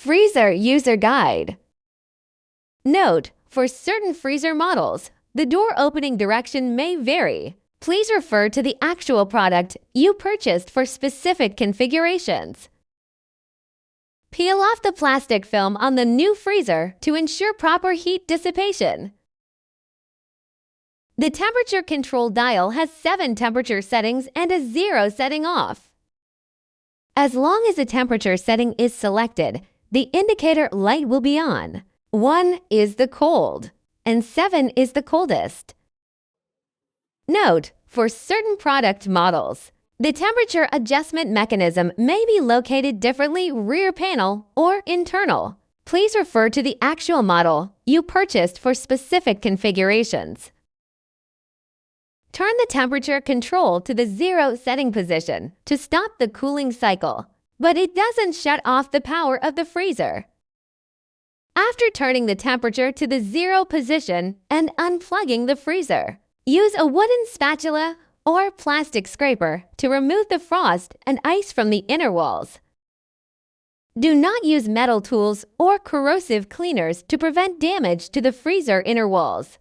Freezer User Guide. Note: for certain freezer models, the door opening direction may vary. Please refer to the actual product you purchased for specific configurations. Peel off the plastic film on the new freezer to ensure proper heat dissipation. The temperature control dial has 7 temperature settings and a 0 setting off. As long as the temperature setting is selected, the indicator light will be on. 1 is the cold, and 7 is the coldest. Note: for certain product models, the temperature adjustment mechanism may be located differently rear panel or internal. Please refer to the actual model you purchased for specific configurations. Turn the temperature control to the 0 setting position to stop the cooling cycle, but it doesn't shut off the power of the freezer. After turning the temperature to the 0 position and unplugging the freezer, use a wooden spatula or plastic scraper to remove the frost and ice from the inner walls. Do not use metal tools or corrosive cleaners to prevent damage to the freezer inner walls.